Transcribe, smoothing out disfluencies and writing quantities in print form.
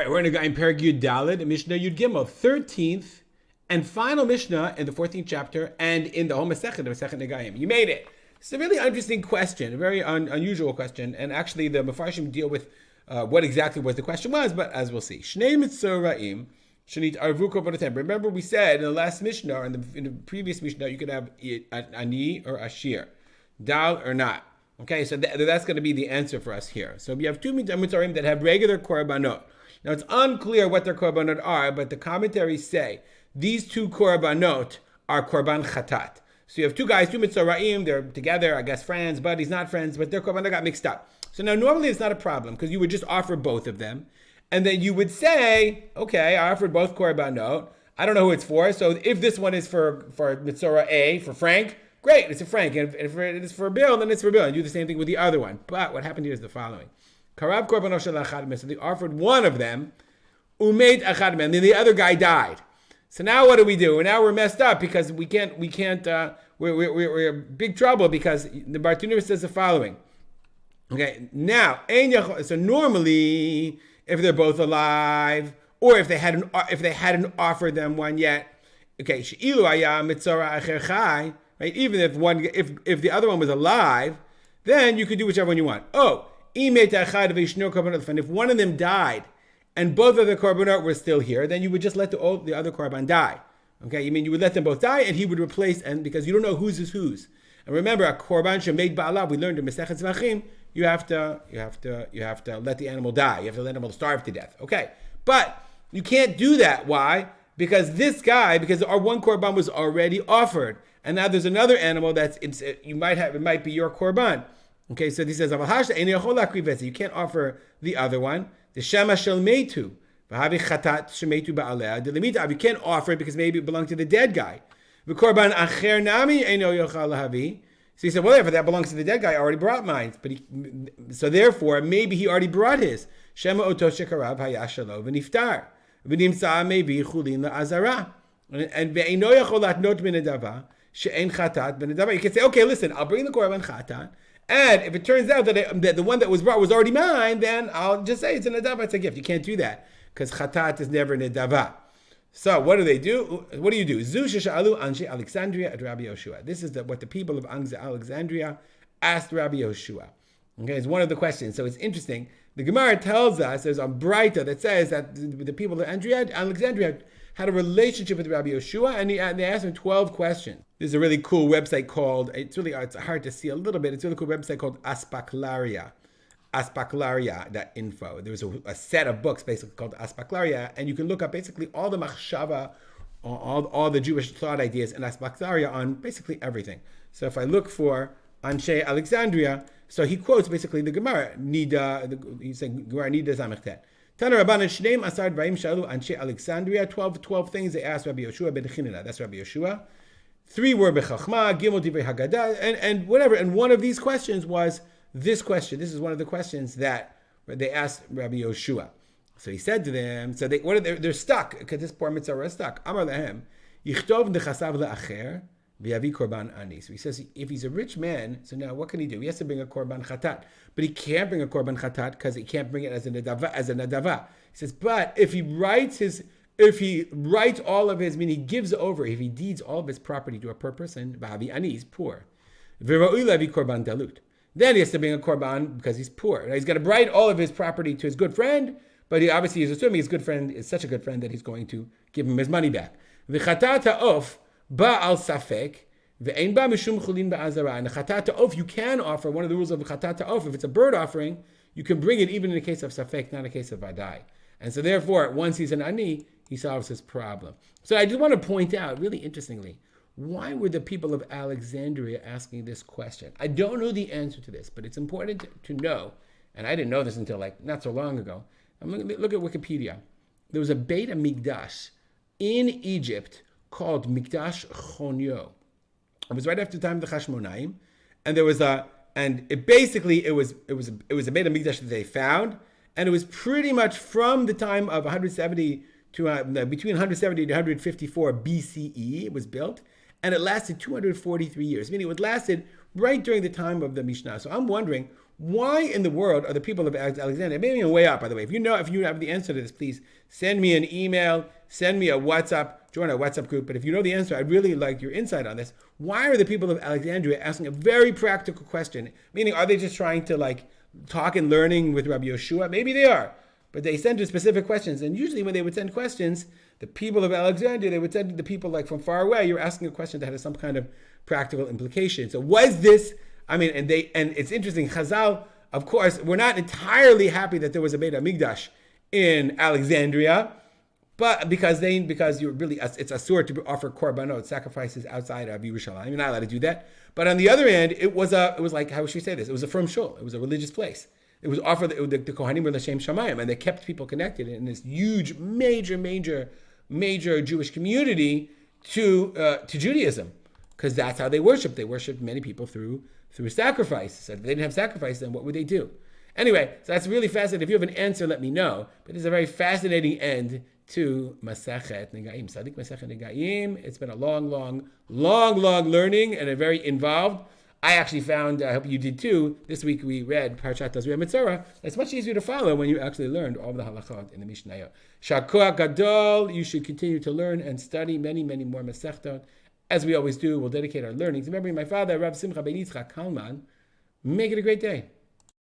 right, we're in Negaim Perek Yud Daled, Mishnah Yud Gimel, 13th and final Mishnah in the 14th chapter and in the whole Masechet, the Masechet Negaim. You made it. It's a really interesting question, a very unusual question, and actually the Mefarshim deal with what exactly was the question was, but as we'll see. Shnei Mitzora'im, Shanit Arvu Korbaноtem. Remember we said in the last Mishnah, or in the previous Mishnah, you could have an Ani or Ashir, Dal or not. Okay, so that's going to be the answer for us here. So we have two Mitzorim that have regular Korbanot. Now it's unclear what their Korbanot are, but the commentaries say these two Korbanot are Korban Chatat. So you have two guys, two Mitzoraim, they're together, I guess friends, buddies, not friends, but their Korbanot got mixed up. So now normally it's not a problem, because you would just offer both of them, and then you would say, okay, I offered both Korbanot, I don't know who it's for, so if this one is for Mitzora A, for Frank, great, it's a Frank. And if it's for Bill, then it's for Bill. And do the same thing with the other one. But what happened here is the following. Karav korbanos shel achad meh. So they offered one of them, umed achad meh, and then the other guy died. So now what do? Now we're messed up because we're in big trouble because the Bartuner says the following. Okay, now, so normally, if they're both alive, or if they hadn't offered them one yet, okay, she'ilu haya mitzora acher chai, right? Even if the other one was alive, then you could do whichever one you want. Oh, if one of them died and both of the korbanot were still here, then you would just let the other korban die. Okay, you would let them both die, and he would replace, and because you don't know whose is whose. And remember, a korban shemeid ba'alav, we learned in Masechet Zvachim, you have to let the animal die. You have to let the animal starve to death. Okay, but you can't do that. Why? Because our one korban was already offered. And now there's another animal it might be your korban. Okay, so he says, you can't offer the other one. The shema shel meitu. You can't offer it because maybe it belonged to the dead guy. The korban acher nami eino yochal lahavi. So he said, well, if that belongs to the dead guy, I already brought mine. So therefore, maybe he already brought his. Shema oto shekarav hayashalo v'niftar. V'nimsa maybe chulin la'azara. And ve'eino yochal latnot minadava. She'en chatat benedava. You can say, okay, listen, I'll bring the korban chatat, and if it turns out that the one that was brought was already mine, then I'll just say it's a nedava, it's a gift. You can't do that because chatat is never nedava. So what do they do? What do you do? Zu shesha'alu anshe Alexandria at Rabbi Yoshua. This is what the people of Alexandria asked Rabbi Yoshua. Okay, it's one of the questions. So it's interesting. The Gemara tells us there's a Braita that says that the people of Alexandria had a relationship with Rabbi Yoshua, and they asked him 12 questions. There's a really cool website called, it's hard to see a little bit, it's a really cool website called Aspaklaria.info. There's a set of books basically called Aspaklaria, and you can look up basically all the machshava, all the Jewish thought ideas in Aspaklaria on basically everything. So if I look for Anshe Alexandria, so he quotes basically the Gemara, he's saying Gemara Nida Zamechtet. Tana Rabbanan Shneim Asar Dvarim Shalu Anshe Alexandria, 12 things they asked Rabbi Yoshua ben Chinina. That's Rabbi Yoshua. 3 were Bechachma, Gimel Divrei Haggadah, and whatever. And one of these questions was this question. This is one of the questions that they asked Rabbi Yoshua. So he said to them, so they're stuck, because this poor mitzvah is stuck. Amar lehem, Yichtov nechasav le'acher, v'yavi korban ani. So he says, if he's a rich man, so now what can he do? He has to bring a korban chatat. But he can't bring a korban chatat because he can't bring it as a nadava. He says, but if he writes all of his, meaning he gives over, if he deeds all of his property to a poor person, v'avi ani, he's poor. V'ra'ui le'avi korban dalut. Then he has to bring a korban because he's poor. Now he's got to write all of his property to his good friend, but he obviously is assuming his good friend is such a good friend that he's going to give him his money back. V'chatat ha'of ba'al safek, ve'ein ba mishum chulin ba'azara. And the chatat ha'of, you can offer, one of the rules of the chatat ha'of, if it's a bird offering, you can bring it even in the case of safek, not in the case of vadai. And so therefore, once he's an ani, he solves his problem. So I just want to point out, really interestingly, why were the people of Alexandria asking this question? I don't know the answer to this, but it's important to know, and I didn't know this until not so long ago. Look at Wikipedia. There was a Beit HaMikdash in Egypt called Mikdash Chonyo. It was right after the time of the Chashmonaim, and it was a Beit HaMikdash that they found, and it was pretty much from the time of 170 to between 170 to 154 BCE. It was built. And it lasted 243 years, meaning it lasted right during the time of the Mishnah. So I'm wondering, why in the world are the people of Alexandria, maybe even way up, by the way, if you have the answer to this, please send me an email, send me a WhatsApp, join our WhatsApp group. But if you know the answer, I'd really like your insight on this. Why are the people of Alexandria asking a very practical question? Meaning, are they just trying to talk and learning with Rabbi Yeshua? Maybe they are. But they send specific questions. And usually when they would send questions, the people of Alexandria, they would send the people from far away, you're asking a question that has some kind of practical implication. So was this, and it's interesting, Chazal, of course, we're not entirely happy that there was a Beit HaMikdash in Alexandria, but because you're really, it's asur to offer korbanot, sacrifices outside of Yerushalayim. You're not allowed to do that. But on the other hand, it was like, how should we say this? It was a firm shul. It was a religious place. It was offered, the Kohanim were l'shem shamayim, and they kept people connected in this huge, major Jewish community to Judaism, because that's how they worshiped. They worshipped many people through sacrifice. So if they didn't have sacrifice, then what would they do? Anyway, so that's really fascinating. If you have an answer, let me know. But it's a very fascinating end to Masechet Negaim. Sadik Masechet Negaim. It's been a long learning and a very involved. I actually found, I hope you did too, this week we read Parashat Tazria Mitzorah. It's much easier to follow when you actually learned all the halachot in the Mishnah. Shakoach Gadol, you should continue to learn and study many more Masechtot. As we always do, we'll dedicate our learning to remembering my father, Rav Simcha ben Yitzchak Kalman. Make it a great day.